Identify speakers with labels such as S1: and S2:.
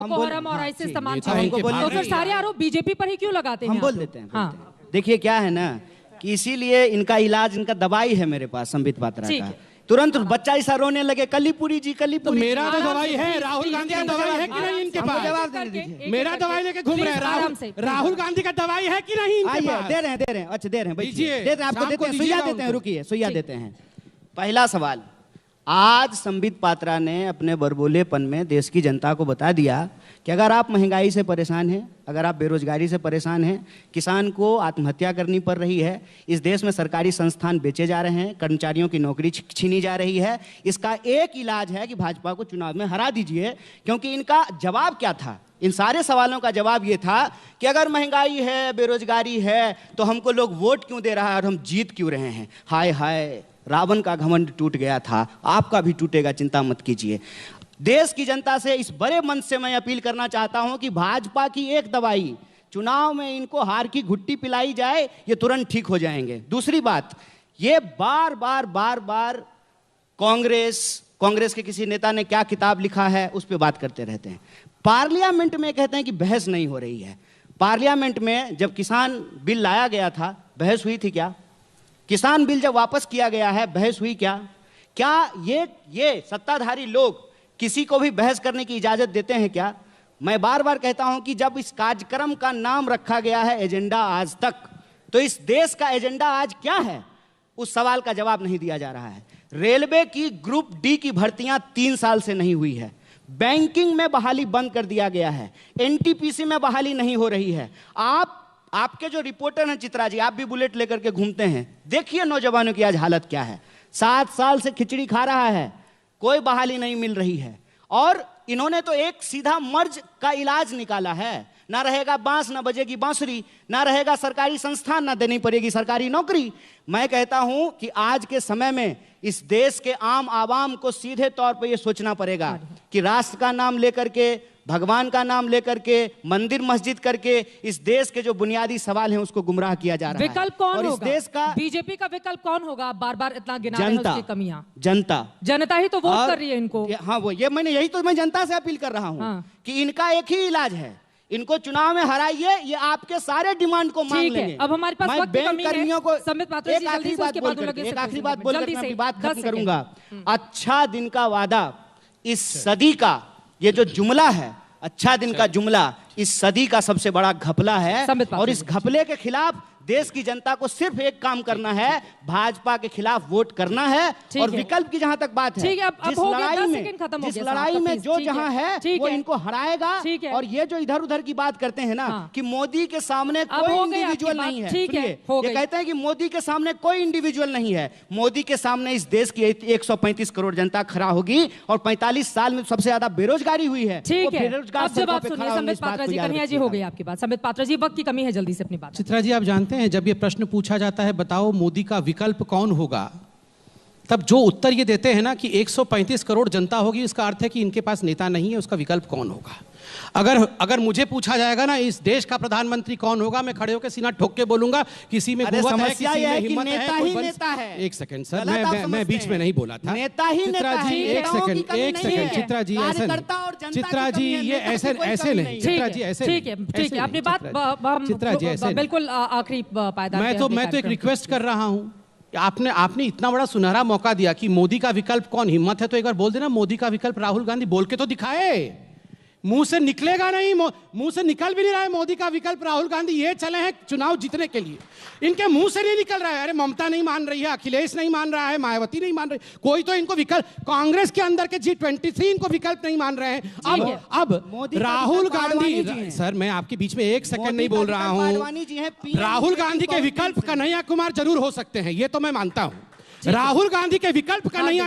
S1: कोहरम और ऐसे तमाम
S2: तो
S1: फिर सारे आरोप बीजेपी पर ही क्यों लगाते हैं?
S2: हम बोल देते हैं।
S1: हाँ,
S2: देखिए क्या है ना कि इसीलिए इनका इलाज, इनका दवाई है मेरे पास संबित पात्रा
S1: ठीक
S2: का।
S1: है।
S2: तुरंत बच्चा ऐसा रोने लगे, कलीपुरी जी कलीपुरी।
S3: मेरा तो दवाई है, राहुल गांधी का दवाई है कि नहीं इनके पास?
S2: जवाब देने दीजिए।
S3: मेरा दवाई लेके घूम रहे हैं। राहुल गांधी का दवाई है कि नहीं इनके पास?
S2: दे रहे हैं। अच्छा दे रहे हैं,
S3: दीजिए।
S2: देते हैं, आपको
S3: शाम
S2: देते
S3: को
S2: हैं, सुइया
S3: दीजिएगा
S2: देते हैं,
S3: उनको।
S2: रुकिए सुइया देते हैं। पहला सवाल, आज संबित पात्रा ने अपने बरबोलेपन में देश की जनता को बता दिया कि अगर आप महंगाई से परेशान हैं, अगर आप बेरोजगारी से परेशान हैं, किसान को आत्महत्या करनी पड़ रही है, इस देश में सरकारी संस्थान बेचे जा रहे हैं, कर्मचारियों की नौकरी छीनी जा रही है, इसका एक इलाज है कि भाजपा को चुनाव में हरा दीजिए। क्योंकि इनका जवाब क्या था? इन सारे सवालों का जवाब ये था कि अगर महंगाई है, बेरोजगारी है, तो हमको लोग वोट क्यों दे रहा है और हम जीत क्यों रहे हैं। हाय हाय, रावण का घमंड टूट गया था, आपका भी टूटेगा, चिंता मत कीजिए। देश की जनता से इस बड़े मन से मैं अपील करना चाहता हूं कि भाजपा की एक दवाई, चुनाव में इनको हार की घुट्टी पिलाई जाए, ये तुरंत ठीक हो जाएंगे। दूसरी बात, ये बार बार कांग्रेस के किसी नेता ने क्या किताब लिखा है उस पर बात करते रहते हैं। पार्लियामेंट में कहते हैं कि बहस नहीं हो रही है। पार्लियामेंट में जब किसान बिल लाया गया था, बहस हुई थी क्या? किसान बिल जब वापस किया गया है, बहस हुई क्या? क्या ये सत्ताधारी लोग किसी को भी बहस करने की इजाजत देते हैं क्या? मैं बार बार कहता हूं कि जब इस कार्यक्रम का नाम रखा गया है एजेंडा आज तक, तो इस देश का एजेंडा आज क्या है? उस सवाल का जवाब नहीं दिया जा रहा है। रेलवे की ग्रुप डी की भर्तियां 3 साल से नहीं हुई है। बैंकिंग में बहाली बंद कर दिया गया है। एनटीपीसी में बहाली नहीं हो रही है। आपके जो रिपोर्टर हैं चित्रा जी, आप भी बुलेट लेकर के घूमते हैं, देखिए नौजवानों की आज हालत क्या है। 7 साल से खिचड़ी खा रहा है, कोई बहाली नहीं मिल रही है। और इन्होंने तो एक सीधा मर्ज का इलाज निकाला है। ना रहेगा बांस, ना बजेगी बांसुरी, ना रहेगा सरकारी संस्थान, ना देनी पड़ेगी सरकारी नौकरी। मैं कहता हूं कि आज के समय में इस देश के आम आवाम को सीधे तौर पर यह सोचना पड़ेगा कि राष्ट्र का नाम लेकर के, भगवान का नाम लेकर के, मंदिर मस्जिद करके इस देश के जो बुनियादी सवाल हैं उसको गुमराह किया जा रहा है।
S1: विकल्प कौन
S2: और
S1: होगा?
S2: इस देश का
S1: बीजेपी का विकल्प कौन होगा? बार बार इतना गिना रहे हैं उसकी कमियां। जनता ही तो वोट कर रही है इनको।
S2: हाँ, वो ये मैंने यही तो मैं जनता से अपील कर रहा हूँ।
S1: हाँ।
S2: कि इनका एक ही इलाज है, इनको चुनाव में हराइए, ये आपके सारे डिमांड को मान लेंगे।
S1: अब हमारे पास वक्त की कमी है।
S2: कर्मियों को
S1: संबित पात्रा जी,
S2: एक आखिरी बात बोलकर
S1: जल्दी
S2: मैं
S1: से
S2: अपनी बात
S1: 10
S2: खत्म करूंगा। अच्छा दिन का वादा, इस सदी का ये जो जुमला है, अच्छा दिन का जुमला इस सदी का सबसे बड़ा घपला है। और इस घपले के खिलाफ देश की जनता को सिर्फ एक काम करना है, भाजपा के खिलाफ वोट करना है। और विकल्प की जहां तक बात है, जिस लड़ाई में जो जहां है वो इनको हराएगा। और ये जो इधर उधर की बात करते हैं ना कि मोदी के सामने कोई इंडिविजुअल नहीं है, ये कहते हैं कि मोदी के सामने कोई इंडिविजुअल नहीं है। मोदी के सामने इस देश की 135 करोड़ जनता खड़ा होगी। और 45 साल में सबसे ज्यादा बेरोजगारी हुई है।
S1: संबित पात्रा जी, कन्हैया जी, हो गई आपकी बात। संबित पात्रा जी, वक्त की कमी है, जल्दी से अपनी बात।
S3: चित्रा जी, आप जानते हैं जब ये प्रश्न पूछा जाता है बताओ मोदी का विकल्प कौन होगा, तब जो उत्तर ये देते हैं ना कि 135 करोड़ जनता होगी, इसका अर्थ है कि इनके पास नेता नहीं है, उसका विकल्प कौन होगा। अगर मुझे पूछा जाएगा ना इस देश का प्रधानमंत्री कौन होगा, मैं खड़े होकर सीना ठोक के बोलूंगा किसी में कुव्वत है, किसी में हिम्मत है। एक सेकंड सर, मैं बीच में नहीं बोला था।
S2: नेता ही
S3: चित्रा जी, एक सेकंड चित्रा जी, ऐसे नहीं। चित्रा जी, ये ऐसे नहीं। चित्रा जी, ऐसे
S1: ठीक है, अपनी बात
S3: चित्रा जी ऐसे
S1: बिल्कुल आखिरी पायदान।
S3: मैं तो एक रिक्वेस्ट कर रहा हूँ, आपने इतना बड़ा सुनहरा मौका दिया कि मोदी का विकल्प कौन, हिम्मत है तो एक बार बोल देना मोदी का विकल्प राहुल गांधी, बोल के तो दिखाए। मुंह से निकलेगा नहीं, मुंह से निकल भी नहीं रहा है मोदी का विकल्प राहुल गांधी। ये चले हैं चुनाव जीतने के लिए, इनके मुंह से नहीं निकल रहा है। अरे ममता नहीं मान रही है, अखिलेश नहीं मान रहा है, मायावती नहीं मान रही, कोई तो इनको विकल्प, कांग्रेस के अंदर के G23 इनको विकल्प नहीं मान रहे हैं। अब राहुल गांधी, सर मैं आपके बीच में एक सेकंड नहीं बोल रहा हूं। राहुल गांधी के विकल्प कन्हैया कुमार जरूर हो सकते हैं, ये तो मैं मानता हूं। राहुल गांधी के विकल्प कन्हैया